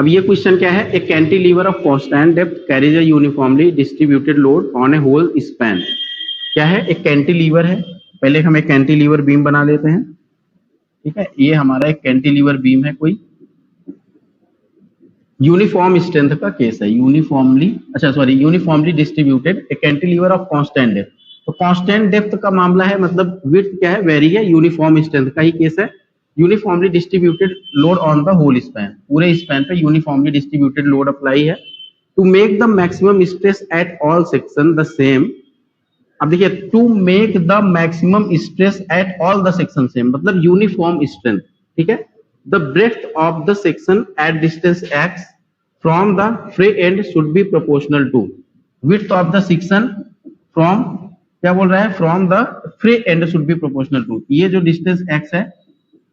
अब ये क्वेश्चन क्या है, a cantilever of constant depth carries a uniformly distributed load on a whole span. क्या है, एक कैंटिलीवर है। पहले हम एक कैंटिलीवर बीम बना लेते हैं, ठीक है। ये हमारा एक कैंटिलीवर बीम है, कोई यूनिफॉर्म स्ट्रेंथ का केस है, uniformly distributed A cantilever of constant depth. तो कांस्टेंट डेप्थ का मामला है, मतलब विड्थ क्या है, वेरी है, यूनिफॉर्म स्ट्रेंथ का ही केस है। Uniformly distributed load on the whole span, पूरे स्पैन पे यूनिफॉर्मली डिस्ट्रीब्यूटेड लोड अप्लाई है। To make the maximum stress at all section the same. अब देखिए, to make the maximum stress at all the section same, मतलब uniform strength, ठीक है। The breadth of the section at distance x from the free end should be proportional to width of the section from, क्या बोल रहा है, from the free end should be proportional to. ये जो distance x है,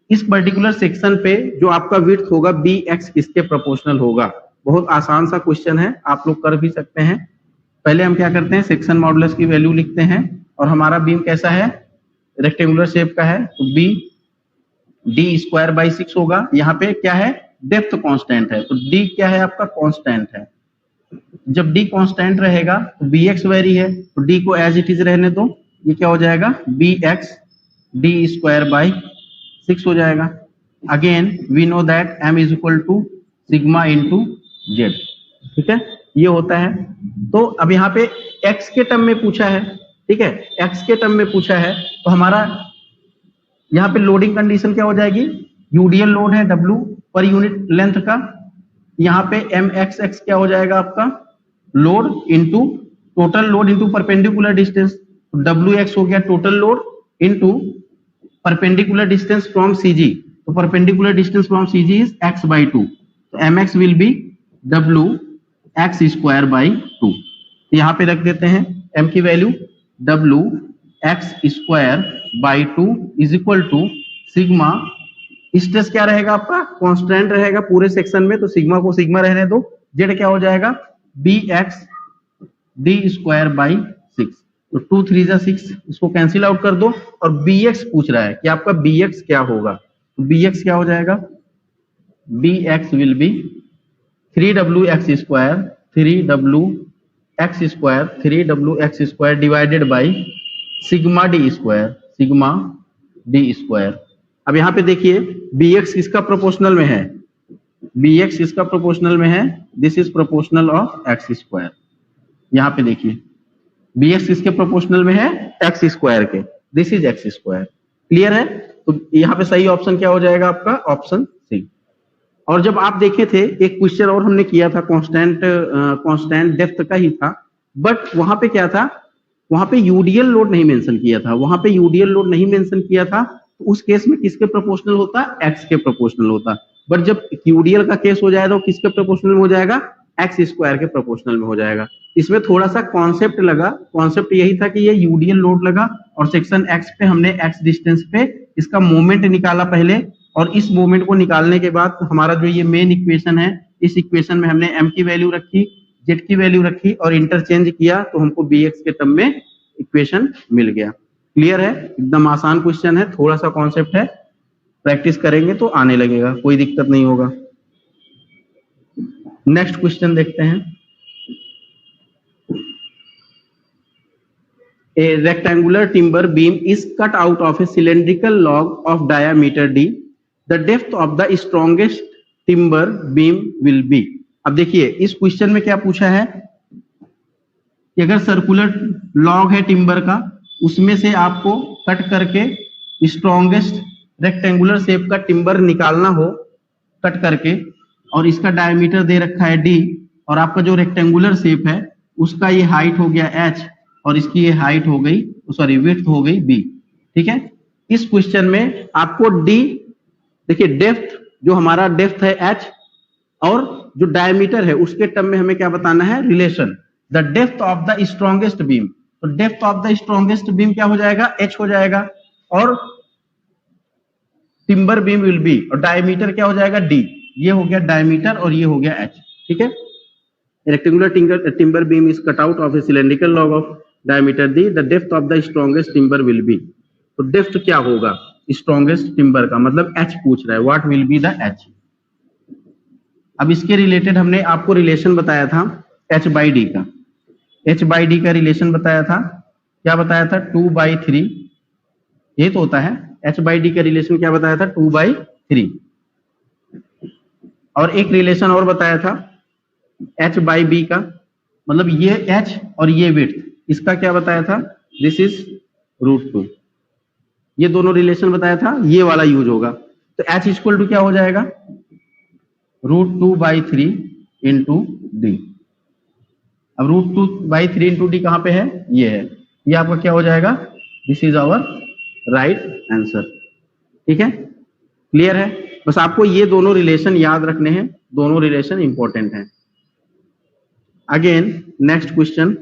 इस particular section पे जो आपका विड्थ होगा bx किसके प्रोपोर्शनल होगा। बहुत आसान सा क्वेश्चन है, आप लोग कर भी सकते हैं। पहले हम क्या करते हैं, सेक्शन मॉडुलस की वैल्यू लिखते हैं, और हमारा बीम कैसा है, रेक्टेंगुलर शेप का है, तो बी डी स्क्वायर बाई 6 होगा। यहाँ पे क्या है, डेप्थ कांस्टेंट है, तो डी क्या है आपका, कांस्टेंट है। जब डी कांस्टेंट रहेगा तो बी एक्स वेरी है, तो डी को एज इट इज रहने दो, ये क्या हो जाएगा, b x d square by 6 हो जाएगा। Again we know that m is equal to sigma into z, ठीक है, ये होता है। तो अब यहाँ पे x के टर्म में पूछा है, ठीक है, x के टर्म में पूछा है, तो हमारा यहाँ पे लोडिंग कंडीशन क्या हो जाएगी, यूडीएल लोड है W पर यूनिट लेंथ का, यहाँ पे mxx क्या हो जाएगा आपका, load into total load into perpendicular distance, तो wx हो गया total load into perpendicular distance from CG, तो perpendicular distance from CG is x by 2, तो mx will be wx square by 2। यहाँ पे रख देते हैं m की value wx square by 2 is equal to sigma, stress क्या रहेगा आपका, कांस्टेंट रहेगा पूरे सेक्शन में, तो सिग्मा को सिग्मा रहने दो, जेड क्या हो जाएगा, bx डी स्क्वायर बाई 6, तो 2 3 जा 6, इसको कैंसिल आउट कर दो, और bx पूछ रहा है कि आपका bx क्या होगा, तो bx क्या हो जाएगा, bx will be 3wx square divided by sigma D square. अब यहाँ पे देखिए bx किसका प्रोपोर्शनल में है, bx किसका प्रोपोर्शनल में है, this is proportional of x square. यहाँ पे देखिए bx किसके प्रोपोर्शनल में है, x स्क्वायर के, this is x square. Clear है, तो यहाँ पे सही ऑप्शन क्या हो जाएगा आपका, ऑप्शन सी। और जब आप देखे थे एक क्वेश्चन और हमने किया था, कांस्टेंट डेप्थ का ही था, बट वहां पे क्या था, वहां पे यूडीएल लोड नहीं मेंशन किया था, वहां पे यूडीएल लोड नहीं मेंशन किया था, तो उस केस में किसके प्रोपोर्शनल होता, एक्स के प्रोपोर्शनल होता। बट जब यूडीएल का केस हो जाएगा तो किसके प्रोपोर्शनल में हो जाएगा, एक्स स्क्वायर के प्रोपोर्शनल में हो जाएगा। इसमें थोड़ा सा कॉन्सेप्ट लगा, कॉन्सेप्ट यही था कि ये यूडीएल लोड लगा और सेक्शन एक्स पे हमने एक्स डिस्टेंस पे इसका मोमेंट निकाला पहले, और इस मोमेंट को निकालने के बाद हमारा जो ये मेन इक्वेशन है, इस इक्वेशन में हमने m की वैल्यू रखी, z की वैल्यू रखी और इंटरचेंज किया, तो हमको bx के टर्म में इक्वेशन मिल गया। क्लियर है, एकदम आसान क्वेश्चन है, थोड़ा सा कॉन्सेप्ट है, प्रैक्टिस करेंगे तो आने लगेगा, कोई दिक्कत नहीं होगा। नेक्स्ट क्वेश्चन देखते हैं। A rectangular timber beam is cut out of a cylindrical log of diameter d. The depth of the strongest timber beam will be. अब देखिए इस क्वेश्चन में क्या पूछा है कि अगर सर्कुलर लॉग है टिम्बर का, उसमें से आपको कट करके स्ट्रॉन्गेस्ट रेक्टेंगुलर शेप का टिम्बर निकालना हो कट करके, और इसका डायमीटर दे रखा है d, और आपका जो रेक्टेंगुलर शेप है उसका ये हाइट हो गया h, और इसकी ये हाइट हो गई, सॉरी विड्थ हो गई b, ठीक है। इस क्वेश्चन में आपको d, देखिए डेप्थ, जो हमारा डेप्थ है h, और जो डायमीटर है उसके टर्म में हमें क्या बताना है, relation, the depth of the strongest beam, तो depth of the strongest beam क्या हो जाएगा, h हो जाएगा, और टिम्बर बीम विल बी, और डायमीटर क्या हो जाएगा d, ये हो गया डायमीटर और ये हो गया h, ठीक है। Rectangular timber beam is cut out of a cylindrical log of diameter d. The depth of the strongest timber will be. तो डेप्थ क्या होगा स्ट्रॉन्गेस्ट टिम्बर का, मतलब h पूछ रहा है, what will be the h। अब इसके रिलेटेड हमने आपको रिलेशन बताया था h बाई डी का, h बाई डी का रिलेशन बताया था, क्या बताया था 2/3, ये तो होता है h बाई डी का रिलेशन, क्या बताया था 2/3, और एक रिलेशन और बताया था h बाई बी का, मतलब ये h और ये विड्थ, इसका क्या बताया था, दिस इज √2, ये दोनों रिलेशन बताया था, ये वाला यूज होगा। तो h इक्वल टू क्या हो जाएगा, √2/3 इंटू डी। अब √2/3 इंटू डी कहां पे है, ये है, ये आपका क्या हो जाएगा, this is our right answer. ठीक है, क्लियर है, बस आपको ये दोनों रिलेशन याद रखने हैं, दोनों रिलेशन इंपॉर्टेंट हैं। Again next question,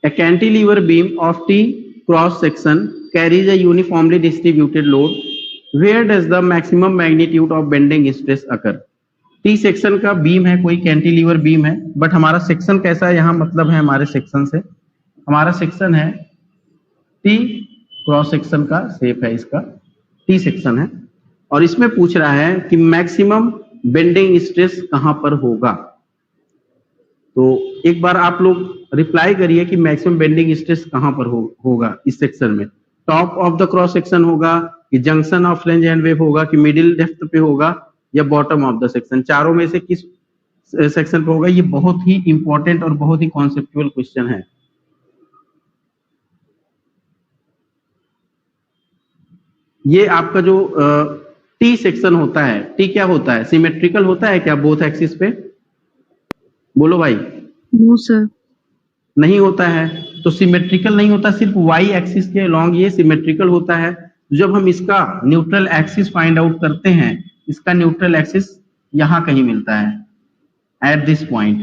a cantilever beam of T cross section carries a uniformly distributed load. Where does the maximum magnitude of bending stress occur? T section का बीम है, कोई कैंटिलीवर बीम है, but हमारा section कैसा है, यहाँ मतलब है हमारे सेक्शन से, हमारा सेक्शन है T क्रॉस सेक्शन का शेप है, इसका T सेक्शन है, और इसमें पूछ रहा है कि मैक्सिमम बेंडिंग स्ट्रेस कहां पर होगा। तो एक बार आप लोग रिप्लाई करिए कि मैक्सिमम बेंडिंग स्ट्रेस कहां पर होगा इस सेक्शन में, top of the cross section होगा, कि junction of flange and wave होगा, कि मिडिल डेप्थ पे होगा, या बॉटम ऑफ द सेक्शन, चारों में से किस सेक्शन पे होगा। ये बहुत ही इंपॉर्टेंट और बहुत ही कॉन्सेप्चुअल क्वेश्चन है। ये आपका जो टी सेक्शन होता है, टी क्या होता है, सिमेट्रिकल होता है क्या बोथ एक्सिस पे, बोलो भाई। नो सर, नहीं होता है, तो सिमेट्रिकल नहीं होता, सिर्फ वाई एक्सिस के अलोंग ये सिमेट्रिकल होता है। जब हम इसका न्यूट्रल एक्सिस फाइंड आउट करते हैं, इसका न्यूट्रल एक्सिस यहां कहीं मिलता है, एट दिस पॉइंट।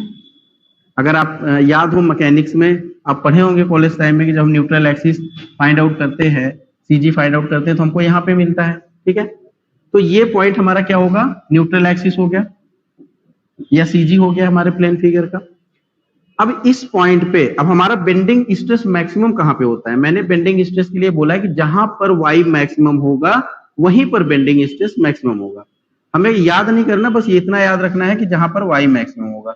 अगर आप याद हो मैकेनिक्स में आप पढ़े होंगे कॉलेज टाइम में कि जब हम न्यूट्रल एक्सिस फाइंड आउट करते हैं, सीजी फाइंड आउट करते हैं, तो हमको यहाँ पे मिलता है। ठीक है, तो ये पॉइंट हमारा क्या होगा, न्यूट्रल एक्सिस हो गया या सीजी हो गया हमारे प्लेन फिगर का। अब इस पॉइंट पे अब हमारा बेंडिंग स्ट्रेस मैक्सिमम कहां पे होता है, मैंने बेंडिंग स्ट्रेस के लिए बोला है कि जहां पर वाई मैक्सिमम होगा वहीं पर बेंडिंग स्ट्रेस मैक्सिमम होगा। हमें याद नहीं करना, बस ये इतना याद रखना है कि जहां पर वाई मैक्सिमम होगा।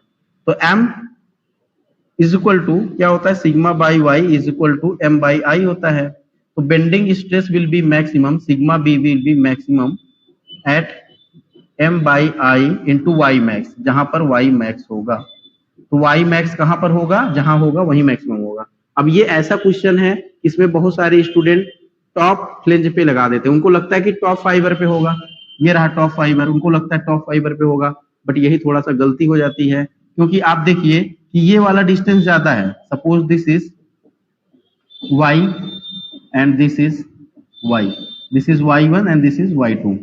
तो m इज इक्वल टू क्या होता है, sigma by y is equal to m by I होता है। तो bending stress will be maximum, sigma b will be maximum at m by I into y max, जहां पर वाई मैक्स होगा। तो वाई मैक्स कहां पर होगा, जहां होगा वहीं मैक्सिमम होगा। अब ये ऐसा क्वेश्चन है, इसमें बहुत सारे स्टूडेंट टॉप फ्लेंज पे लगा देते हैं, उनको लगता है कि टॉप फाइबर पे होगा, ये रहा टॉप फाइबर, उनको लगता है टॉप फाइबर पे होगा, बट यही थोड़ा सा गलती हो जाती है, क्योंकि आप देखिए कि ये वाला डिस्टेंस ज्यादा है। Suppose this is y and this is y, this is y1 and this is y2।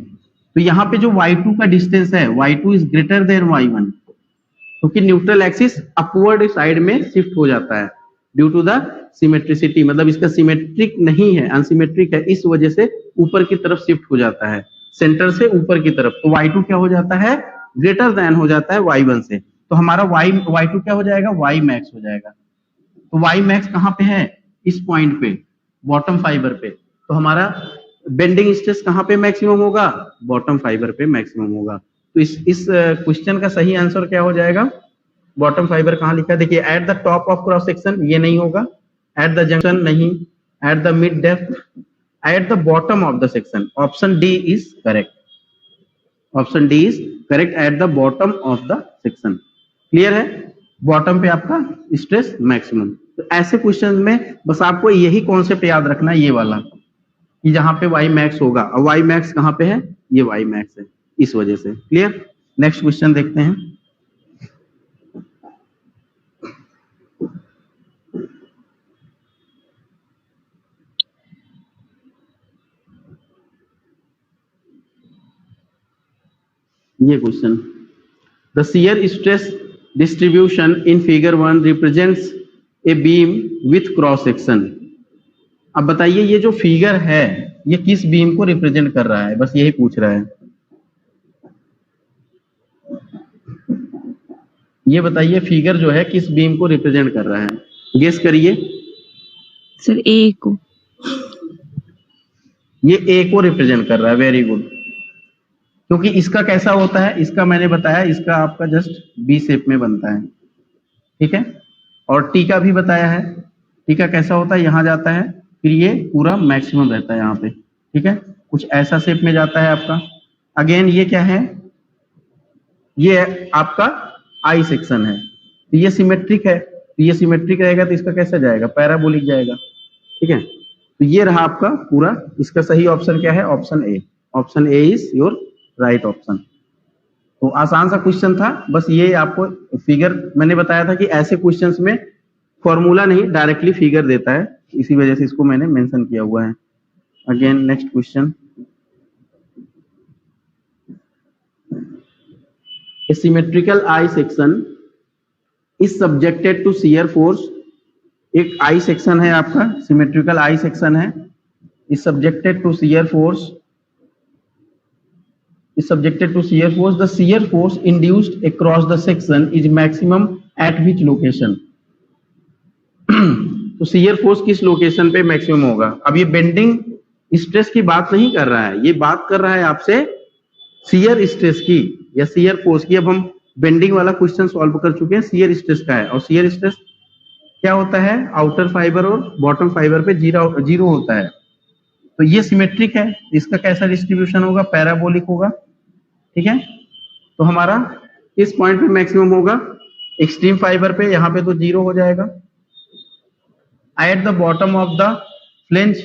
तो यहाँ पे जो y2 का डिस्टेंस है, y2 is greater than y1, क्योंकि न्यूट्रल एक्सिस अपवर्ड साइड में शिफ्ट हो जाता है ड्यू टू द सिमेट्रिसिटी, मतलब इसका सिमेट्रिक नहीं है, अनसिमेट्रिक है, इस वजह से ऊपर की तरफ शिफ्ट हो जाता है, सेंटर से ऊपर की तरफ। तो y2 क्या हो जाता है, ग्रेटर देन हो जाता है y1 से। तो हमारा y2 क्या हो जाएगा, y मैक्स हो जाएगा। तो y मैक्स कहां पे है, इस पॉइंट पे, बॉटम फाइबर पे। तो हमारा बेंडिंग स्ट्रेस कहां पे मैक्सिमम होगा, बॉटम फाइबर पे मैक्सिमम होगा। तो इस क्वेश्चन का सही आंसर क्या हो जाएगा, बॉटम फाइबर कहां लिखा है, देखिए at the top of cross section, ये नहीं होगा, एट द जंक्शन नहीं, at the mid depth, at the bottom of the section. Option D is correct, option D is correct, at the bottom of the section. Clear है, bottom पे आपका stress maximum. तो ऐसे question में बस आपको यही कॉन्सेप्ट याद रखना है, ये वाला, कि जहां पे वाई मैक्स होगा, और वाई मैक्स कहां पे है, ये वाई मैक्स है, इस वजह से। क्लियर, नेक्स्ट क्वेश्चन देखते हैं। ये question, the shear stress distribution in figure 1 represents a beam width cross section. अब बताइए ये जो फिगर है ये किस बीम को रिप्रेजेंट कर रहा है, बस यही पूछ रहा है। ये बताइए फिगर जो है किस बीम को रिप्रेजेंट कर रहा है, गेस करिए। सर ए को, ये ए को रिप्रेजेंट कर रहा है, वेरी गुड। क्योंकि इसका कैसा होता है, इसका मैंने बताया, इसका आपका जस्ट बी शेप में बनता है, ठीक है। और टी का भी बताया है, टी का कैसा होता है, यहाँ जाता है, फिर ये पूरा मैक्सिमम रहता है यहाँ पे, ठीक है। कुछ ऐसा शेप में जाता है आपका। अगेन ये क्या है, ये आपका आई सेक्शन है, तो ये सिमेट्रिक है, तो ये सिमेट्रिक रहेगा तो इसका कैसा जाएगा, पैराबोलिक जाएगा, ठीक है। तो ये रहा आपका पूरा। इसका सही ऑप्शन क्या है, option A. Option A is your right option. तो आसान सा क्वेश्चन था, बस ये आपको फिगर मैंने बताया था कि ऐसे क्वेश्चंस में फॉर्मूला नहीं, डायरेक्टली फिगर देता है, इसी वजह से इसको मैंने मेंशन किया हुआ है। Again next question, A symmetrical I section is subjected to shear force। एक I सेक्शन है आपका, सिमेट्रिकल I सेक्शन है, is subjected to shear force, is subjected to shear force। The shear force induced across the section is maximum at which location। तो shear force किस location पे maximum होगा। अब ये bending stress की बात नहीं कर रहा है, ये बात कर रहा है आपसे शियर स्ट्रेस की या शियर फोर्स की। अब हम बेंडिंग वाला क्वेश्चन सॉल्व कर चुके हैं, शियर स्ट्रेस का है। और शियर स्ट्रेस क्या होता है, आउटर फाइबर और बॉटम फाइबर पे जीरो होता है। तो ये सिमेट्रिक है, इसका कैसा डिस्ट्रीब्यूशन होगा, पैराबोलिक होगा, ठीक है। तो हमारा इस पॉइंट पे मैक्सिमम होगा, एक्सट्रीम फाइबर पे, यहाँ पे तो जीरो हो जाएगा। At the bottom of the flange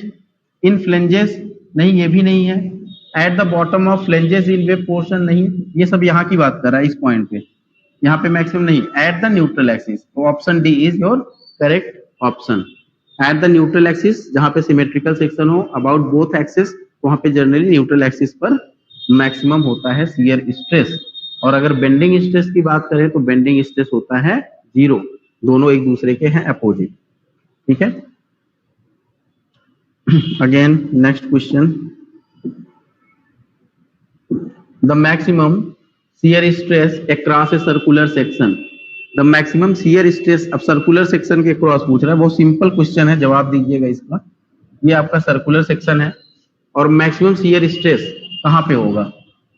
in flanges, नहीं ये भी नहीं है। At the bottom of flanges in web portion, नहीं, ये सब यहाँ की बात कर रहा है इस पॉइंट पे, यहाँ पे मैक्सिमम नहीं। एट द न्यूट्रल एक्सिस, तो option D is your correct option. At the neutral axis, जहाँ पे सिमेट्रिकल सेक्शन हो अबाउट बोथ एक्सिस, वहां पे जनरली न्यूट्रल एक्सिस पर मैक्सिमम होता है शियर स्ट्रेस। और अगर बेंडिंग स्ट्रेस की बात करें तो बेंडिंग स्ट्रेस होता है जीरो, दोनों एक दूसरे के हैं अपोजिट, ठीक है। Again next question, the maximum shear stress across a circular section। the maximum shear stress, अब सर्कुलर सेक्शन के क्रॉस पूछ रहा है, बहुत सिंपल क्वेश्चन है, जवाब दीजिएगा इसका। ये आपका सर्कुलर सेक्शन है और मैक्सिमम शियर स्ट्रेस कहाँ पे होगा,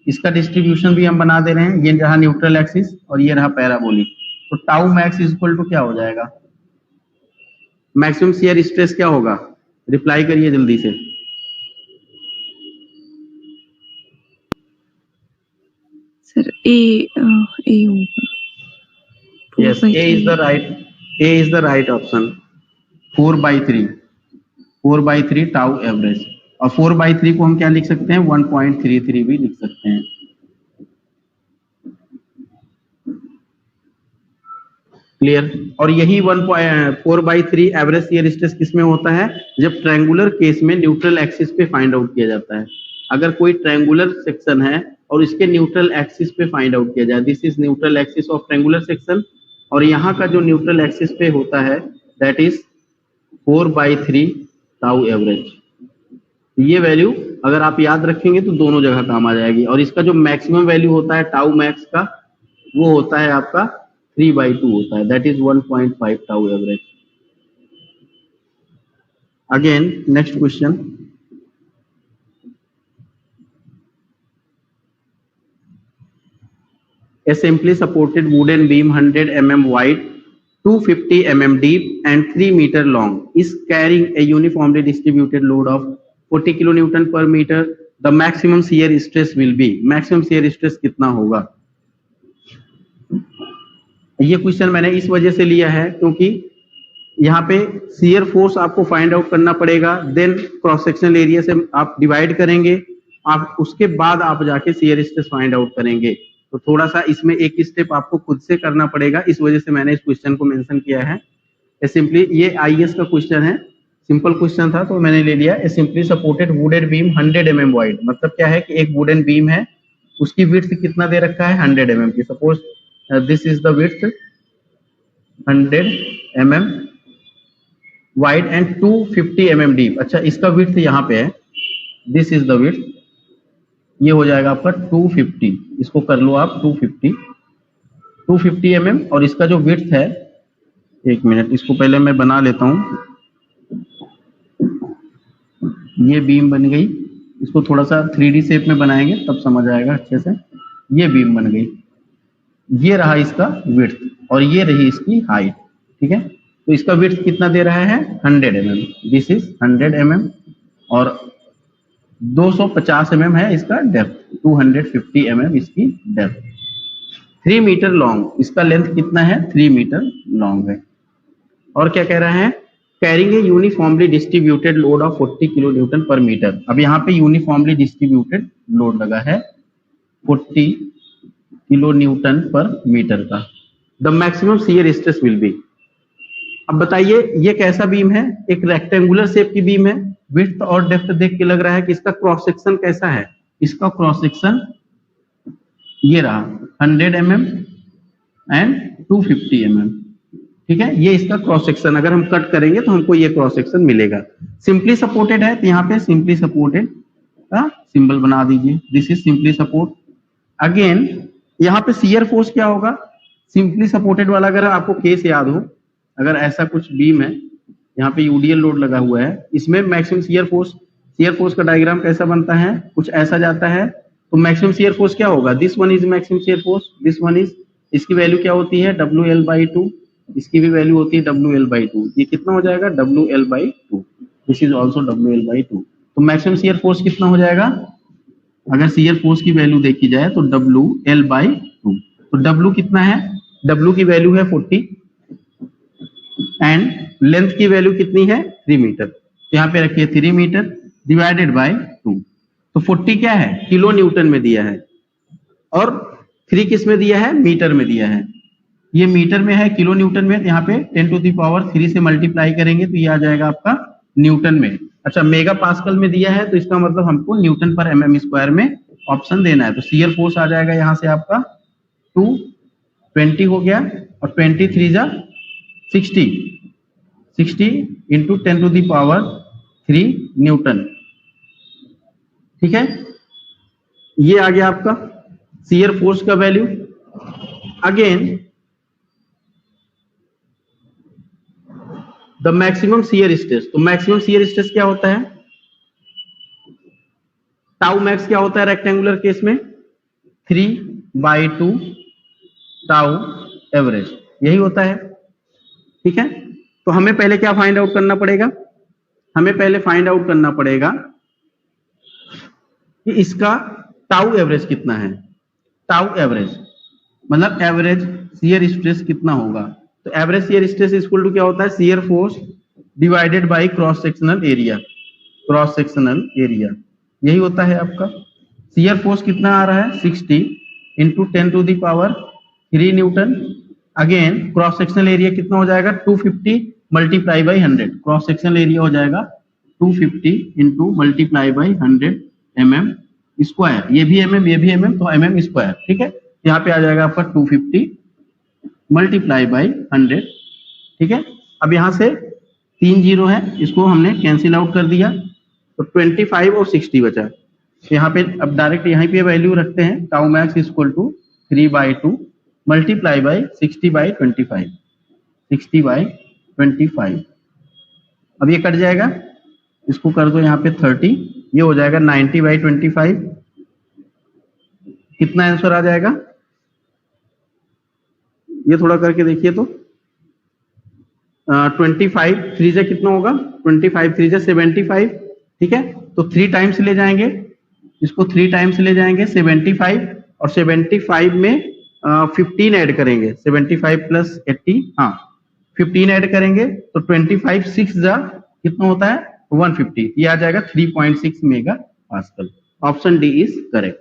इसका डिस्ट्रीब्यूशन भी हम बना दे रहे हैं। ये रहा न्यूट्रल एक्सिस और ये रहा पैराबोलिक। तो टाउ मैक्स इक्वल टू क्या हो जाएगा, मैक्सिमम शियर स्ट्रेस क्या होगा, रिप्लाई करिए जल्दी से। सर ए होगा। Yes, A is the right option। 4/3 tau average. और 4/3 को हम क्या लिख सकते हैं, 1.33 भी लिख सकते हैं। क्लियर। और यही 4/3 एवरेज शियर स्ट्रेस किसमें होता है, जब ट्रायंगुलर केस में न्यूट्रल एक्सिस पे फाइंड आउट किया जाता है। अगर कोई ट्रायंगुलर सेक्शन है और इसके न्यूट्रल एक्सिस पे फाइंड आउट किया जाए, this is neutral axis of triangular section, और यहाँ का जो न्यूट्रल एक्सिस पे होता है दैट इज 4/3 टाउ एवरेज। ये वैल्यू अगर आप याद रखेंगे तो दोनों जगह काम आ जाएगी। और इसका जो मैक्सिमम वैल्यू होता है टाउ मैक्स का, वो होता है आपका 3/2 होता है, that is 1.5 tau average. Again next question, a simply supported wooden beam 100 mm wide, 250 mm deep and 3 meter long is carrying a uniformly distributed load of 40 kilonewton per meter। the maximum shear stress will be, maximum shear stress कितना होगा। ये question मैंने इस वजह से लिया है क्योंकि यहाँ पे shear फोर्स आपको फाइंड आउट करना पड़ेगा, देन क्रॉस सेक्शनल एरिया से आप डिवाइड करेंगे, आप उसके बाद आप जाके shear stress फाइंड आउट करेंगे। तो थोड़ा सा इसमें एक स्टेप आपको खुद से करना पड़ेगा, इस वजह से मैंने इस क्वेश्चन को मेंशन किया है। सिंपली ये आईएएस का क्वेश्चन है, सिंपल क्वेश्चन था तो मैंने ले लिया। ए simply supported wooden beam 100 mm wide, मतलब क्या है कि एक वुडन बीम है, उसकी विड्थ कितना दे रखा है 100 mm की। Suppose this is the width 100 mm wide and 250 mm deep. अच्छा, इसका विड्थ यहाँ पे है, दिस इज द विड्थ, ये हो जाएगा आपका 250, इसको कर लो आप 250 mm। और इसका जो विड्थ है, एक मिनट इसको पहले मैं बना लेता हूं, ये बीम बन गई, इसको थोड़ा सा 3D शेप में बनाएंगे तब समझ आएगा अच्छे से। ये बीम बन गई, ये रहा इसका विड्थ और ये रही इसकी हाइट, ठीक है। तो इसका विड्थ कितना दे रहा है 100 mm, दिस इज 100 mm और 250 mm है इसका डेप्थ, 250 mm इसकी डेप्थ। 3 मीटर लॉन्ग, इसका लेंथ कितना है 3 मीटर लॉन्ग है। और क्या कह रहा है, carrying a uniformly distributed load of 40 kilo Newton पर मीटर। अब यहाँ पे यूनिफॉर्मली डिस्ट्रीब्यूटेड लोड लगा है 40 किलो न्यूटन पर मीटर का। The maximum shear stress will B. अब बताइए ये कैसा बीम है, एक रेक्टेंगुलर शेप की बीम है, विड्थ और डेप्थ देख के लग रहा है कि इसका क्रॉस सेक्शन कैसा है। इसका क्रॉस सेक्शन ये रहा 100 mm एंड 250 mm, ठीक है। ये इसका क्रॉस सेक्शन अगर हम कट करेंगे तो हमको ये क्रॉस सेक्शन मिलेगा। सिंपली सपोर्टेड है तो यहाँ पे सिंपली सपोर्टेड का सिंबल बना दीजिए, this is simply support. Again यहाँ पे शियर फोर्स क्या होगा, सिंपली सपोर्टेड वाला अगर आपको केस याद हो, अगर ऐसा कुछ बीम है यहाँ पे यूडीएल लोड लगा हुआ है, इसमें मैक्सिमम शियर फोर्स का डायग्राम कैसा बनता है, कुछ ऐसा जाता है। तो मैक्सिमम शियर फोर्स क्या होगा, this one is maximum shear force, this one is, इसकी वैल्यू क्या होती है WL/2, इसकी भी वैल्यू होती है WL/2। ये कितना हो जाएगा WL/2, this is also WL/2। तो मैक्सिमम शियर फोर्स कितना हो जाएगा, अगर शियर फोर्स की वैल्यू देखी जाए तो WL/2। तो W कितना है, W की वैल्यू है 40 एंड लेंथ की वैल्यू कितनी है 3 मीटर। तो यहाँ पे रखिए 3 मीटर डिवाइडेड बाय 2। तो 40 क्या है किलो न्यूटन में दिया है और 3 किस में दिया है मीटर में दिया है। ये मीटर में है, किलो न्यूटन में, तो यहाँ पे 10⁻³ से मल्टीप्लाई करेंगे तो ये आ जाएगा आपका न्यूटन में। अच्छा मेगा पास्कल में दिया है तो इसका मतलब हमको न्यूटन पर mm स्क्वायर में ऑप्शन देना है। तो शियर फोर्स आ जाएगा यहाँ से आपका 220 हो गया और 23 जा 60 इंटू 10⁻³ न्यूटन, ठीक है। ये आ गया आपका शियर फोर्स का value. Again the maximum shear stress. तो मैक्सिमम शियर स्ट्रेस क्या होता है, टाउ मैक्स क्या होता है रेक्टेंगुलर केस में 3/2 टाउ एवरेज, यही होता है, ठीक है। तो हमें पहले क्या फाइंड आउट करना पड़ेगा, हमें पहले फाइंड आउट करना पड़ेगा कि इसका टाउ एवरेज कितना है। टाउ एवरेज मतलब एवरेज शियर स्ट्रेस कितना होगा। तो average shear stress equal to क्या होता है, shear force divided by cross sectional area, cross sectional area यही होता है आपका। शियर फोर्स कितना आ रहा है 60 into 10⁻³ Newton. Again cross sectional area कितना हो जाएगा 250 multiply by 100, cross sectional area हो जाएगा 250 into multiply by 100 mm square, ये भी mm ये भी mm, तो mm स्क्वायर, ठीक है। यहाँ पे आ जाएगा आपका 250 मल्टीप्लाई बाई 100, ठीक है। अब यहाँ से 3 0 है, इसको हमने कैंसिल आउट कर दिया तो 25 और 60 बचा। तो यहाँ पे अब डायरेक्ट यहाँ पे वैल्यू रखते हैं, tau max equal to 3/2 multiply by 60/25, 60/25। अब ये कट जाएगा, इसको कर दो यहाँ पे 30, ये हो जाएगा 90/25। कितना आंसर आ जाएगा, ये थोड़ा करके देखिए तो 25 3 से कितना होगा 25 3 से 75, ठीक है। तो 3 टाइम्स ले जाएंगे, इसको 3 टाइम्स ले जाएंगे 75 और 75 में 15 ऐड करेंगे, 75 प्लस 80, हाँ 15 ऐड करेंगे तो 25 6 जा कितना होता है 150, ये आ जाएगा 3.6 mega pascal. Option D is correct,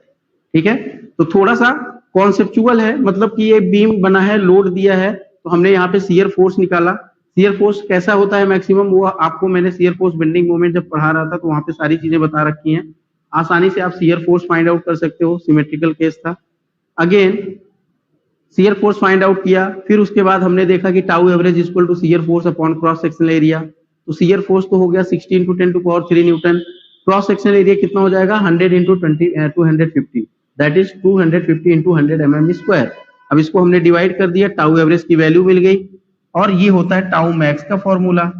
ठीक है। तो थोड़ा सा कॉन्सेप्चुअल है, मतलब कि ये बीम बना है, लोड दिया है, तो हमने यहाँ पे शियर फोर्स निकाला। शियर फोर्स कैसा होता है मैक्सिमम, वो आपको मैंने शियर फोर्स बेंडिंग मोमेंट जब पढ़ा रहा था तो वहां पे सारी चीजें बता रखी हैं, आसानी से आप शियर फोर्स फाइंड आउट कर सकते हो, सिमेट्रिकल केस था। Again shear force find out किया, फिर उसके बाद हमने देखा कि tau average equal to shear force upon cross sectional area. तो शियर फोर्स तो हो गया 16 into 10⁻³ newton, cross sectional area कितना हो जाएगा 100 into 250, that is 250 into 100 mm square. अब इसको हमने डिवाइड कर दिया, टाउ एवरेज की वैल्यू मिल गई और ये होता है टाउ मैक्स का फॉर्मूला।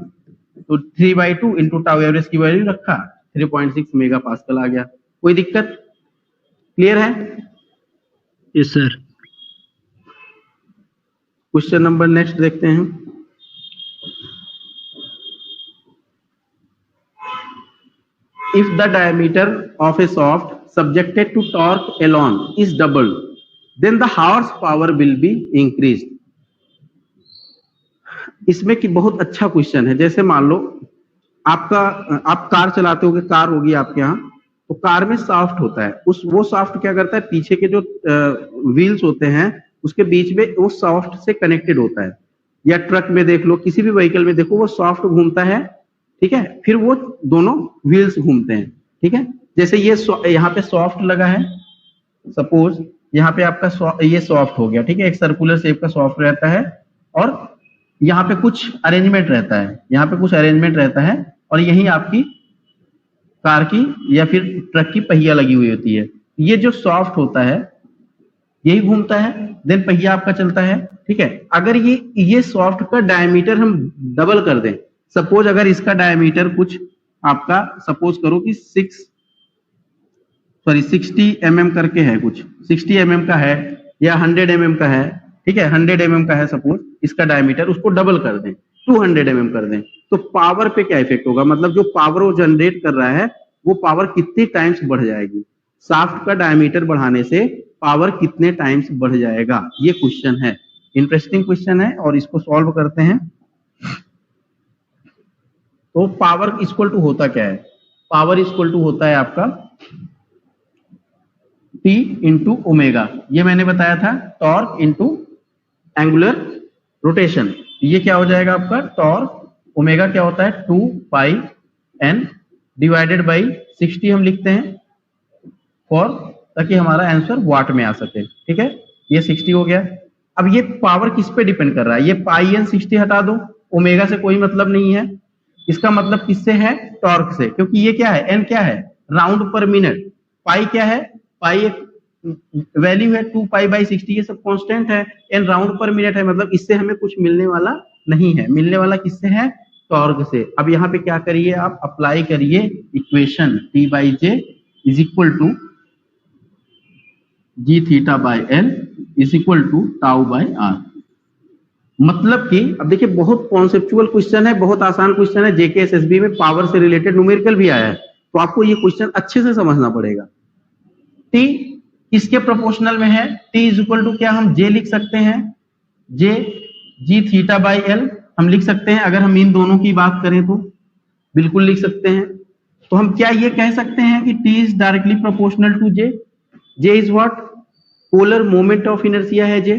तो 3/2 इंटू टाउ एवरेज की वैल्यू रखा, 3.6 मेगा पास्कल आ गया। कोई दिक्कत? क्लियर है? Yes sir. Question number next देखते हैं। If the diameter of a shaft subjected to torque alone is doubled, then the horsepower will be increased. इसमें कि बहुत अच्छा क्वेश्चन है। जैसे मान लो आप कार चलाते होगे, कार होगी आपके यहाँ, तो कार में शाफ्ट होता है, वो शाफ्ट क्या करता है, पीछे के जो व्हील्स होते हैं उसके बीच में वो शाफ्ट से कनेक्टेड होता है। या ट्रक में देख लो, किसी भी व्हीकल में देखो, वो शाफ्ट घूमता है, ठीक है, फिर वो दोनों व्हील्स घूमते हैं, ठीक है। जैसे ये यहाँ पे सॉफ्ट लगा है, सपोज यहाँ पे आपका ये सॉफ्ट हो गया, ठीक है, एक सर्कुलर शेप का सॉफ्ट रहता है और यहाँ पे कुछ अरेंजमेंट रहता है, यहाँ पे कुछ अरेंजमेंट रहता है और यही आपकी कार की या फिर ट्रक की पहिया लगी हुई होती है। ये जो सॉफ्ट होता है यही घूमता है, देन पहिया आपका चलता है, ठीक है। अगर ये सॉफ्ट का डायमीटर हम डबल कर दें, सपोज अगर इसका डायमीटर कुछ आपका सपोज करो कि 60 mm करके है, कुछ 60 mm का है या 100 mm का है, ठीक है, 100 mm का है सपोज इसका डायमीटर, उसको डबल कर दें, 200 mm कर दें, तो पावर पे क्या इफेक्ट होगा, मतलब जो पावर वो जनरेट कर रहा है वो पावर कितनी टाइम्स बढ़ जाएगी। शाफ्ट का डायमीटर बढ़ाने से पावर कितने टाइम्स बढ़ जाएगा, ये क्वेश्चन है। इंटरेस्टिंग क्वेश्चन है और इसको सॉल्व करते हैं। तो पावर इक्वल टू होता क्या है, पावर इक्वल टू होता है आपका T इंटू ओमेगा, ये मैंने बताया था, टॉर्क इंटू एंगुलर रोटेशन। ये क्या हो जाएगा आपका, टॉर्क ओमेगा क्या होता है 2πn डिवाइडेड बाई 60 हम लिखते हैं फॉर, ताकि हमारा आंसर वाट में आ सके, ठीक है। ये 60 हो गया। अब ये पावर किस पे डिपेंड कर रहा है, ये πn 60 हटा दो, ओमेगा से कोई मतलब नहीं है, इसका मतलब किससे है, टॉर्क से, क्योंकि ये क्या है, n क्या है, राउंड पर मिनट, पाई क्या है, पाई एक वैल्यू है 2π/60, ये सब कांस्टेंट है, n राउंड पर मिनट है, मतलब इससे हमें कुछ मिलने वाला नहीं है, मिलने वाला किससे है, टॉर्क से। अब यहाँ पे क्या करिए, आप अप्लाई करिए equation T/J is equal to g(θ/L) is equal to τ/r। मतलब कि अब देखिए, बहुत कॉन्सेप्चुअल क्वेश्चन है, बहुत आसान क्वेश्चन है, जेके एसएसबी में पावर से रिलेटेड न्यूमेरिकल भी आया है, तो आपको ये क्वेश्चन अच्छे से समझना पड़ेगा। टी किसके प्रोपोर्शनल में है, टी इज इक्वल टू क्या हम जे लिख सकते हैं, जे g(θ/L) हम लिख सकते हैं, अगर हम इन दोनों की बात करें तो बिल्कुल लिख सकते हैं। तो हम क्या ये कह सकते हैं कि T is directly proportional to J, J is what, polar moment of inertia है जे,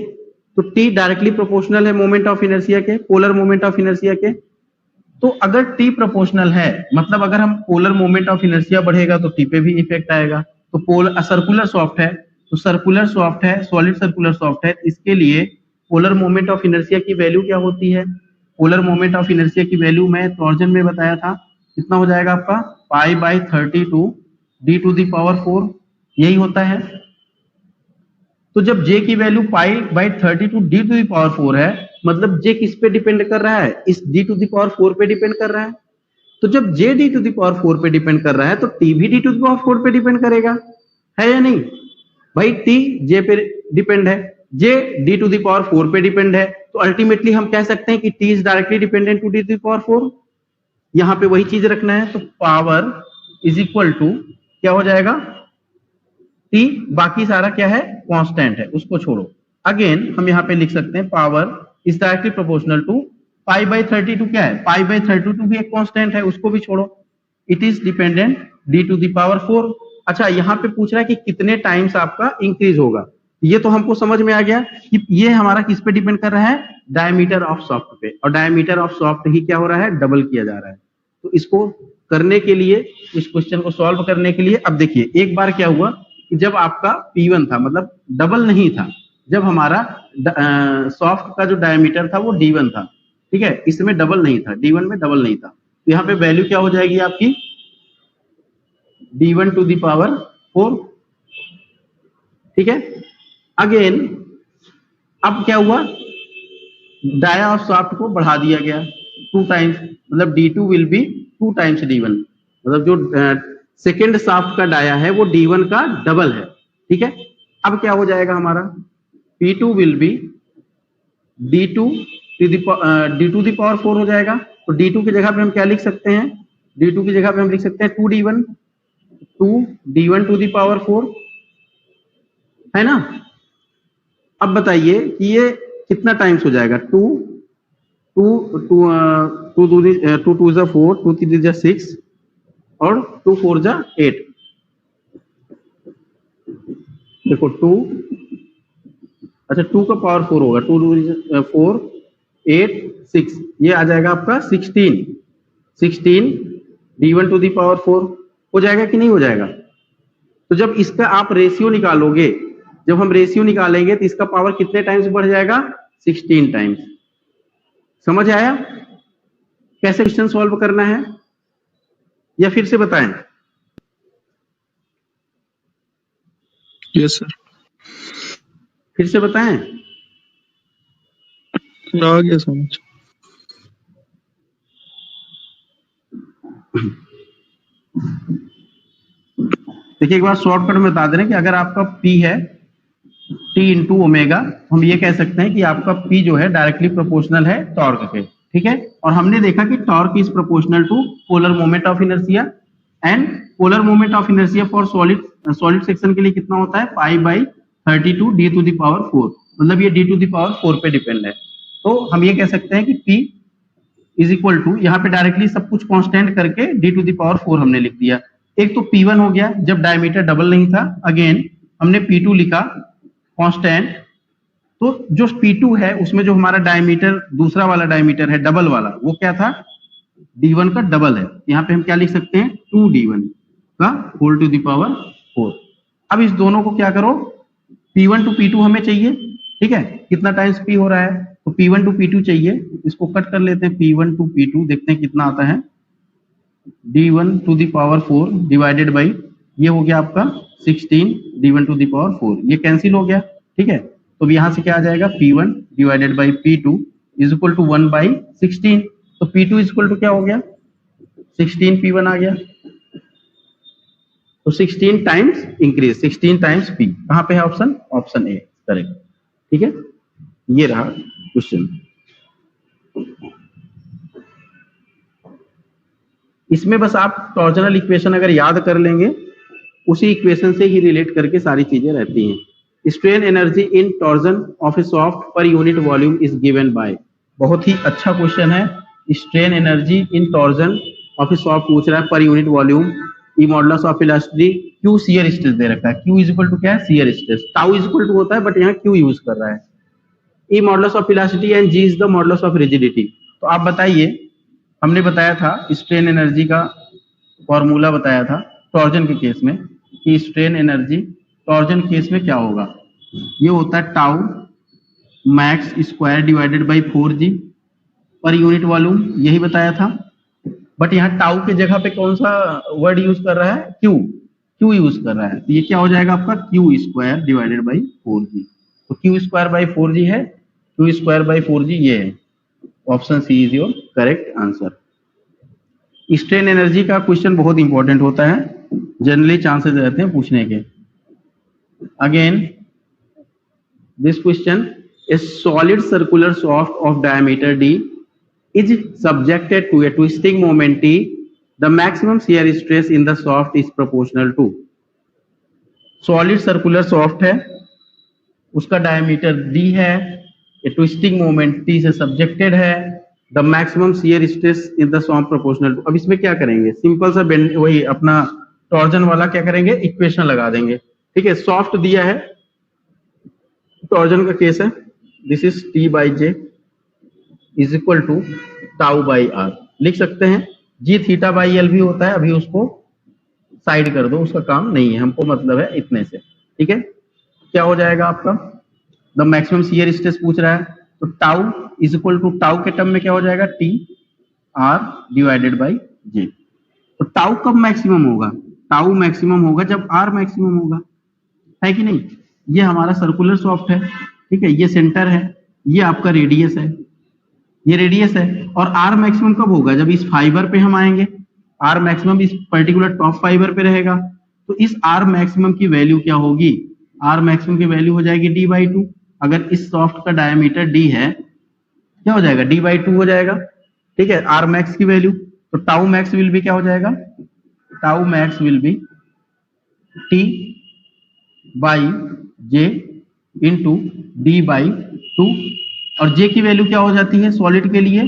तो टी डायरेक्टली प्रोपोर्शनल है मोमेंट ऑफ इनर्शिया के, पोलर मोमेंट ऑफ इनर्शिया के। तो अगर टी प्रोपोर्शनल है, मतलब अगर हम पोलर मोमेंट ऑफ इनर्शिया बढ़ेगा तो टी पे भी इफेक्ट आएगा। तो पोलर सर्कुलर सॉफ्ट है, तो सर्कुलर सॉफ्ट है, सॉलिड सर्कुलर सॉफ्ट है, इसके लिए पोलर मोमेंट ऑफ इनर्शिया की वैल्यू क्या होती है, पोलर मोमेंट ऑफ इनर्शिया की वैल्यू मैं टॉर्जन में बताया था, कितना हो जाएगा आपका π/32 d⁴, यही होता है। तो जब j की वैल्यू π/32 d⁴ है, मतलब j किस पे डिपेंड कर रहा है, इस d⁴ पे डिपेंड कर रहा है। तो जब j d⁴ पे डिपेंड कर रहा है तो t भी d⁴ पे डिपेंड करेगा, है या नहीं भाई, t j पे डिपेंड है, j d⁴ पे डिपेंड है, तो अल्टीमेटली हम कह सकते हैं कि t is directly dependent to d⁴। यहां पे वही चीज रखना है, तो पावर इज इक्वल टू क्या हो जाएगा, t, बाकी सारा क्या है, कांस्टेंट है, उसको छोड़ो। अगेन हम यहाँ पे लिख सकते हैं power is directly proportional to π/32, क्या है, π/32 भी एक कांस्टेंट है, उसको भी छोड़ो, इट इज डिपेंडेंट d⁴। अच्छा, यहाँ पे पूछ रहा है कि कितने टाइम्स आपका इंक्रीज होगा, ये तो हमको समझ में आ गया कि ये हमारा किस पे डिपेंड कर रहा है, डायमीटर ऑफ सॉफ्ट पे, और डायमीटर ऑफ सॉफ्ट ही क्या हो रहा है, डबल किया जा रहा है। तो इसको करने के लिए, इस क्वेश्चन को सॉल्व करने के लिए, अब देखिए एक बार क्या हुआ कि जब आपका P1 था, मतलब डबल नहीं था, जब हमारा सॉफ्ट का जो डायमीटर था वो D1 था, ठीक है, इसमें डबल नहीं था, D1 में डबल नहीं था, तो यहाँ पे वैल्यू क्या हो जाएगी आपकी d⁴, ठीक है। अगेन अब क्या हुआ, डाया ऑफ सॉफ्ट को बढ़ा दिया गया, 2 टाइम्स, मतलब D2 will be 2 times D1, मतलब जो सेकेंड शाफ्ट का डाया है वो D1 का डबल है। ठीक है, अब क्या हो जाएगा हमारा, P2 will be D2 to the power 4 हो जाएगा। तो D2 की जगह पे हम क्या लिख सकते हैं, D2 की जगह पे हम लिख सकते हैं 2D1 टू द पावर 4, है ना। अब बताइए कि ये कितना टाइम्स हो जाएगा, 2 टू जा 4, 2 3 जा 6 और 2 4 जा 8। देखो 2, अच्छा 2 का पावर 4 होगा, 2 2 4 8 6, ये आ जाएगा आपका 16 D1 टू दी पावर 4 हो जाएगा कि नहीं हो जाएगा। तो जब इसका आप रेशियो निकालोगे, जब हम रेशियो निकालेंगे तो इसका पावर कितने टाइम्स बढ़ जाएगा, 16 टाइम्स। समझ आया कैसे क्वेश्चन सॉल्व करना है, या फिर से बताएं। यस सर, फिर से बताएं। आ गया समझ। देखिए एक बार शॉर्टकट में बता दे रहे हैं कि अगर आपका P है T इंटू ओमेगा, हम ये कह सकते हैं कि आपका P जो है डायरेक्टली प्रोपोर्शनल है टॉर्क के। ठीक है, और हमने देखा कि torque is proportional to polar moment of inertia, and polar moment of inertia for solid section के लिए कितना होता है, π/32 d टू द पावर 4, मतलब ये d टू द पावर 4 पे डिपेंड है। तो हम ये कह सकते हैं कि P इज इक्वल टू, यहाँ पे डायरेक्टली सब कुछ कांस्टेंट करके d टू द पावर 4 हमने लिख दिया। एक तो P1 हो गया जब डायमीटर डबल नहीं था, अगेन हमने P2 लिखा कांस्टेंट, तो जो P2 है उसमें जो हमारा डायमीटर दूसरा वाला डायमीटर है डबल वाला, वो क्या था, D1 का डबल है। यहाँ पे हम क्या लिख सकते हैं, 2D1 का होल टू द पावर 4। अब इस दोनों को क्या करो, P1 टू P2 हमें चाहिए। ठीक है, कितना टाइम्स P हो रहा है, तो P1 टू P2 चाहिए, इसको कट कर लेते हैं, P1 टू P2 देखते हैं कितना आता है, D1 to the power 4 divided by, ये हो गया आपका 16 D1 टू द पावर 4, ये कैंसिल हो गया। ठीक है, तो यहां से क्या आ जाएगा, P1 divided by P2 is equal to 1/16, तो P2 इज इक्वल टू क्या हो गया, 16 P1 आ गया, तो 16 टाइम्स इंक्रीज, 16 टाइम्स P, कहां पे है ऑप्शन, ऑप्शन ए करेक्ट। ठीक है, ये रहा क्वेश्चन। इसमें बस आप टॉर्जनल इक्वेशन अगर याद कर लेंगे, उसी इक्वेशन से ही रिलेट करके सारी चीजें रहती हैं। Strain energy in torsion of a shaft per unit volume is given by, बहुत ही अच्छा क्वेश्चन है। Strain energy in torsion of a shaft पूछ रहा है, per unit volume, E modulus of elasticity, q shear stress दे रखा है, क्यू इज इक्वल टू क्या है, shear stress, tau is equal to होता है बट यहाँ क्यू यूज कर रहा है, E modulus of elasticity and G is the modulus of rigidity. तो आप बताइए, हमने बताया था स्ट्रेन एनर्जी का फॉर्मूला बताया था टॉर्जन के केस में, कि स्ट्रेन एनर्जी टॉर्जन केस में क्या होगा, ये होता है tau max square divided by 4g पर यूनिट वॉल्यूम, यही बताया था। बट यहाँ टाउ की जगह पे कौन सा वर्ड यूज कर रहा है, क्यू यूज कर रहा है, तो ये क्या हो जाएगा आपका Q square divided by 4g, तो क्यू स्क्वायर बाई 4g है, क्यू स्क्वायर बाई 4g ये है, option C is your correct answer. Strain energy का क्वेश्चन बहुत इंपॉर्टेंट होता है, जनरली चांसेस रहते हैं पूछने के। Again this question, a solid circular shaft of diameter d is subjected to a twisting moment T, the maximum shear stress in the shaft is proportional to, solid circular shaft है, उसका diameter d है, a twisting moment T से subjected है, the maximum shear stress in the shaft proportional to. अब इसमें क्या करेंगे, simple सा वही अपना टॉर्जन वाला क्या करेंगे, इक्वेशन लगा देंगे। ठीक है, सॉफ्ट दिया है, टॉर्जन का केस है, this is T/J is equal to tau by R, लिख सकते हैं, जी थीटा बाई एल भी होता है, अभी उसको साइड कर दो, उसका काम नहीं है, हमको मतलब है इतने से। ठीक है, क्या हो जाएगा आपका, द मैक्सिमम शियर स्ट्रेस पूछ रहा है, तो tau is equal to, tau के टर्म में क्या हो जाएगा, T R divided by J. तो टाउ कब मैक्सिमम होगा, टाउ मैक्सिमम होगा जब आर मैक्सिमम होगा, है कि नहीं। ये हमारा सर्कुलर सॉफ्ट है, ठीक है, ये सेंटर है, ये आपका रेडियस है, ये रेडियस है। और आर मैक्सिमम कब होगा? जब इस फाइबर पे हम आएंगे, आर मैक्सिमम इस पर्टिकुलर टॉप फाइबर पे रहेगा, तो इस आर मैक्सिमम की वैल्यू क्या होगी? आर मैक्सिमम की वैल्यू हो जाएगी d/2। अगर इस सॉफ्ट का डायमीटर d है, क्या हो जाएगा? d/2 हो जाएगा, ठीक है, आर मैक्स की वैल्यू। तो टाउ मैक्स विल बी क्या हो जाएगा? Tau max will B T/J into d/2। और J की वैल्यू क्या हो जाती है सॉलिड के लिए?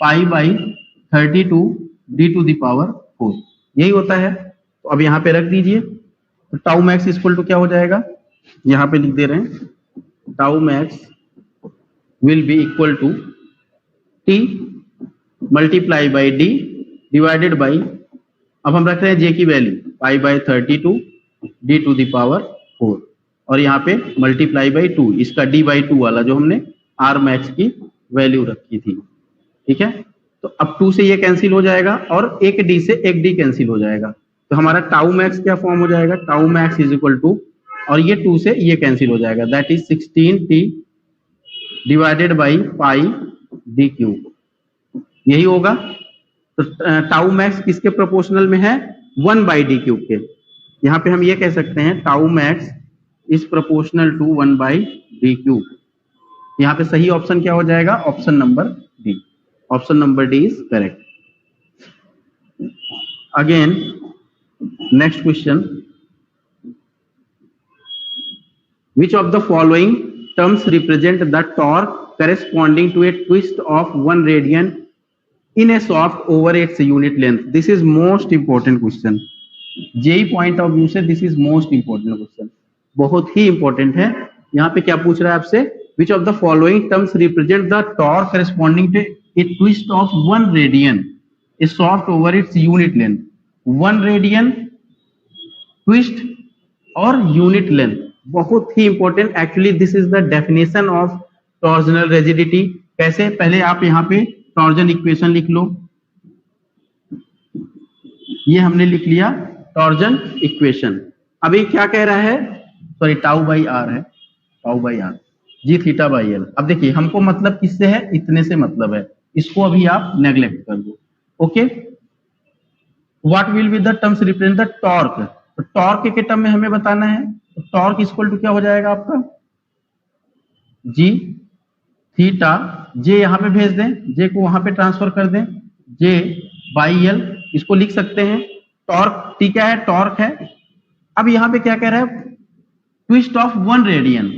π/32 d⁴ यही होता है। तो अब यहाँ पे रख दीजिए, तो टाउ मैक्स इक्वल टू क्या हो जाएगा? यहाँ पे लिख दे रहे हैं, tau max will be equal to T multiply by D divided by, अब हम रख रहे हैं J की वैल्यू π/32 d⁴, और यहाँ पे मल्टीप्लाई बाई 2, इसका d/2 वाला जो हमने आर मैक्स की वैल्यू रखी थी, ठीक है। तो अब 2 से ये कैंसिल हो जाएगा और एक d से एक d कैंसिल हो जाएगा, तो हमारा टाउ मैक्स क्या फॉर्म हो जाएगा? Tau max is equal to, और ये 2 से ये कैंसिल हो जाएगा, that is 16t divided by πd³, यही होगा। तो टाउ मैक्स किसके प्रोपोर्शनल में है? 1/d³ के। यहाँ पे हम ये कह सकते हैं tau max is proportional to 1/d³। यहाँ पे सही ऑप्शन क्या हो जाएगा? Option number D. Option number D is correct. Again next question, which of the following terms represent the torque corresponding to a twist of 1 radian in a shaft over its unit length? This is most important question. JEE point of view से this is most important question, बहुत ही important है। यहाँ पे क्या पूछ रहा है आपसे? Which of the following terms represent the torque corresponding to a twist of 1 radian a shaft over its unit length? 1 radian, twist और unit length, बहुत ही important. Actually this is the definition of torsional rigidity. कैसे? पहले आप यहाँ पे torsion equation लिख लो, ये हमने लिख लिया टॉर्जन इक्वेशन। अभी क्या कह रहा है? सॉरी, टाउ/r है, टाउ/r g⁵/L। अब देखिए हमको मतलब किससे है? इतने से मतलब है, इसको अभी आप नेग्लेक्ट कर दो। Okay, what will be the terms represent the torque? तो टॉर्क के टर्म में हमें बताना है, तो टॉर्क इक्वल टू क्या हो जाएगा आपका? g⁵, जे यहाँ पे भेज दें, जे को वहां पे ट्रांसफर कर दें, J/L, इसको लिख सकते हैं। टॉर्क टी क्या है? टॉर्क है। अब यहाँ पे क्या कह रहा है? ट्विस्ट ऑफ 1 रेडियन,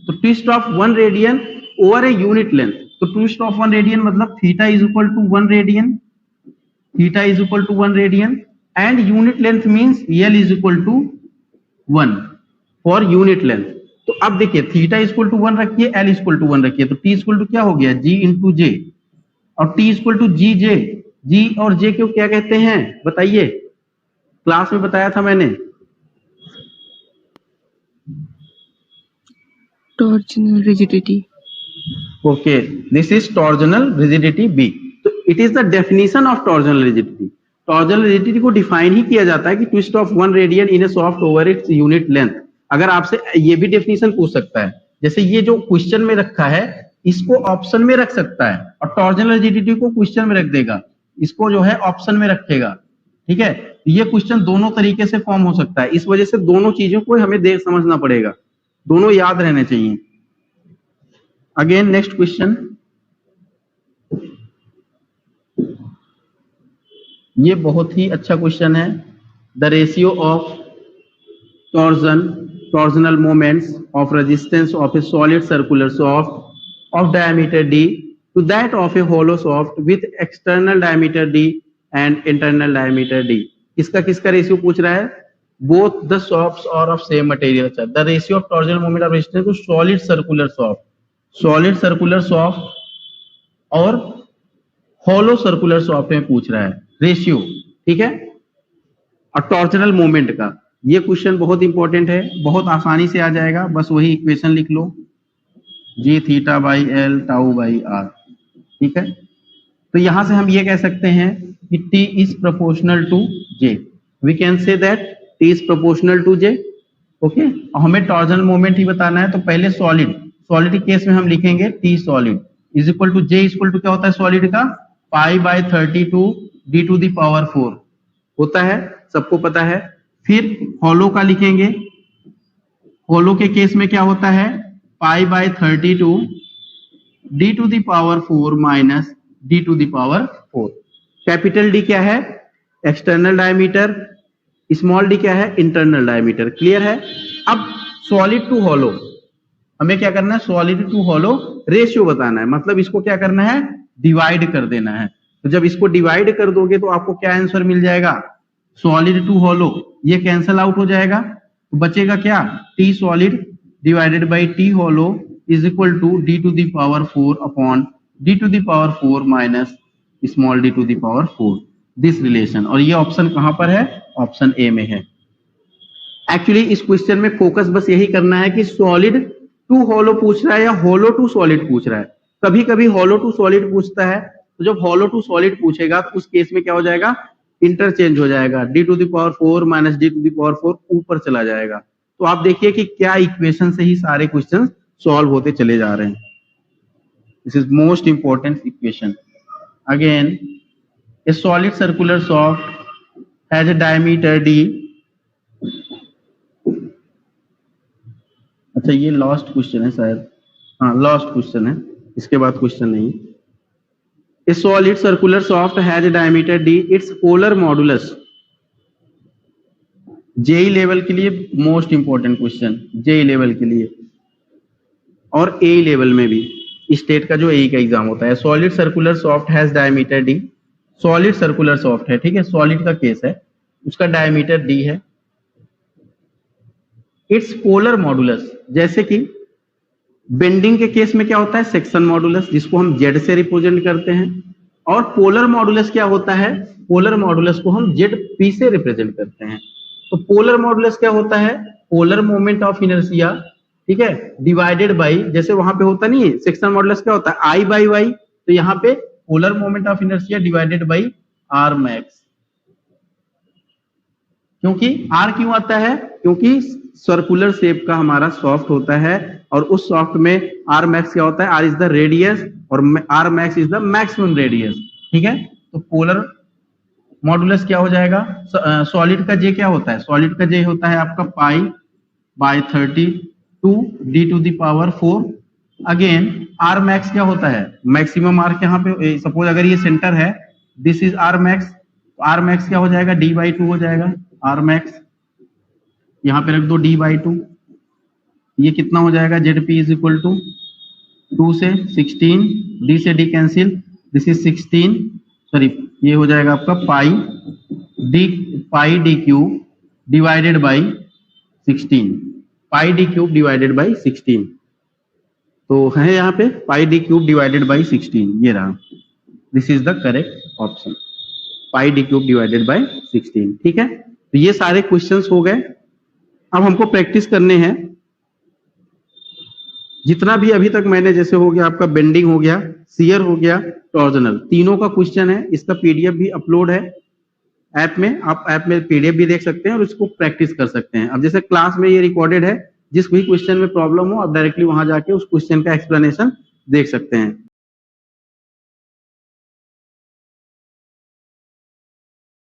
तो twist of 1 radian over a unit length. तो ट्विस्ट ऑफ 1 रेडियन मतलब theta is equal to 1 radian, theta is equal to 1 radian, and unit length means L is equal to 1 for unit length. तो अब देखिए theta equal to 1 रखिए, L equal to 1 रखिए, तो T equal to क्या हो गया? G इंटू J, और T equal to GJ। G और J को क्या कहते हैं बताइए? क्लास में बताया था मैंने, torsional rigidity. Okay, this is torsional rigidity B। तो it is the definition of torsional rigidity. Torsional rigidity को डिफाइन ही किया जाता है कि twist of 1 radian in A soft over its unit length. अगर आपसे ये भी डेफिनेशन पूछ सकता है, जैसे ये जो क्वेश्चन में रखा है इसको ऑप्शन में रख सकता है, और टॉर्जनल रिजिडिटी को क्वेश्चन में रख देगा, इसको जो है ऑप्शन में रखेगा, ठीक है। ये क्वेश्चन दोनों तरीके से फॉर्म हो सकता है, इस वजह से दोनों चीजों को हमें देख समझना पड़ेगा, दोनों याद रहने चाहिए। अगेन नेक्स्ट क्वेश्चन, ये बहुत ही अच्छा क्वेश्चन है। The ratio of torsional moments of resistance of a solid circular shaft of diameter d to that of a hollow shaft with external diameter d and internal diameter d। किसका किसका ratio पूछ रहा है? Both the shafts are of same material. अच्छा, the ratio of torsional moment of resistance to solid circular shaft, solid circular shaft और hollow circular soft में पूछ रहा है रेशियो, ठीक है, और टॉर्जनल मोमेंट का। ये क्वेश्चन बहुत इंपॉर्टेंट है, बहुत आसानी से आ जाएगा, बस वही इक्वेशन लिख लो, g⁵/L टाउ/r, ठीक है। तो यहां से हम ये कह सकते हैं कि T is proportional to J, we can say that T is proportional to J, okay. और हमें टॉर्जनल मोमेंट ही बताना है, तो पहले सॉलिड के केस में हम लिखेंगे T solid, is equal to J equal to क्या होता है सॉलिड का, π/32 d टू दी पावर 4 होता है, सबको पता है। फिर हॉलो का लिखेंगे, हॉलो के केस में क्या होता है, π/32 d to the power 4 minus d to the power 4। Capital D क्या है, एक्सटर्नल डायमीटर, स्मॉल डी क्या है, इंटरनल डायमीटर। क्लियर है। अब सॉलिड टू हॉलो हमें क्या करना है, सॉलिड टू हॉलो रेशियो बताना है, मतलब इसको क्या करना है, डिवाइड कर देना है। तो जब इसको डिवाइड कर दोगे तो आपको क्या आंसर मिल जाएगा, सॉलिड टू हॉलो, ये कैंसल आउट हो जाएगा, तो बचेगा क्या, T solid divided by T hollow is equal to D to the power 4 upon D to the power 4 minus small d to the power 4, this relation. और ये option कहां पर है, ऑप्शन ए में है। एक्चुअली इस क्वेश्चन में focus बस यही करना है कि सॉलिड टू हॉलो पूछ रहा है या हॉलो टू सॉलिड पूछ रहा है। कभी कभी हॉलो टू सॉलिड पूछता है, तो जब हॉलो टू सॉलिड पूछेगा तो उस केस में क्या हो जाएगा, इंटरचेंज हो जाएगा, D to the power 4 minus D to the power 4 ऊपर चला जाएगा। तो आप देखिए कि क्या इक्वेशन से ही सारे क्वेश्चन सॉल्व होते चले जा रहे हैं। This is most important equation. Again A solid circular shaft has a diameter D. अच्छा ये लास्ट क्वेश्चन है शायद, हाँ लास्ट क्वेश्चन है, इसके बाद क्वेश्चन नहीं। A solid circular shaft has a diameter D, its polar modulus. JE level के लिए most important question, JE level के लिए और ए लेवल में भी, स्टेट का जो ए का एग्जाम होता है। Solid circular shaft has diameter D, solid circular shaft है, ठीक है, सॉलिड का केस है, उसका डायमीटर डी है। इट्स पोलर मॉडुलस, जैसे कि बेंडिंग के केस में क्या होता है, सेक्शन मॉडुलस, जिसको हम जेड से रिप्रेजेंट करते हैं। और पोलर मॉडुलस क्या होता है, पोलर मॉडुलस को हम जेड पी से रिप्रेजेंट करते हैं। तो पोलर मॉडुलस क्या होता है, पोलर मोमेंट ऑफ इनर्शिया, ठीक है, डिवाइडेड बाई, जैसे वहां पे होता नहीं है सेक्शन मॉडुलस क्या होता है, आई बाई वाई, तो यहाँ पे polar moment of inertia divided by R max. क्योंकि आर क्यों आता है, क्योंकि सर्कुलर शेप का हमारा सॉफ्ट होता है, और उस सॉफ्ट में आर मैक्स क्या होता है, आर इज द रेडियस और R max is the maximum radius, ठीक है। तो पोलर मॉडुलस क्या हो जाएगा, सॉलिड का जे क्या होता है, सॉलिड का जे होता है आपका π/32 d to the power 4। Again R max क्या होता है, मैक्सिमम आर यहाँ पे, सपोज अगर ये सेंटर है, दिस इज आर मैक्स, तो आर मैक्स क्या हो जाएगा, d/2 हो जाएगा, आर मैक्स यहाँ पे रख दो d/2, ये कितना हो जाएगा, ZP इज इक्वल टू 2 से 16, d से d cancel, this is 16, sorry ये हो जाएगा आपका pi d cube divided by 16, pi d cube divided by 16। तो है यहाँ पे pi d cube divided by 16, ये रहा, this is the correct option, pi d cube divided by 16, ठीक है। तो ये सारे क्वेश्चंस हो गए। अब हमको प्रैक्टिस करने हैं, जितना भी अभी तक मैंने, जैसे हो गया आपका बेंडिंग हो गया, शियर हो गया, टॉर्जनल, तीनों का क्वेश्चन है। इसका पीडीएफ भी अपलोड है ऐप में, आप ऐप में पीडीएफ भी देख सकते हैं और इसको प्रैक्टिस कर सकते हैं। अब जैसे क्लास में ये रिकॉर्डेड है, जिस भी क्वेश्चन में प्रॉब्लम हो आप डायरेक्टली वहां जाके उस क्वेश्चन का एक्सप्लेनेशन देख सकते हैं।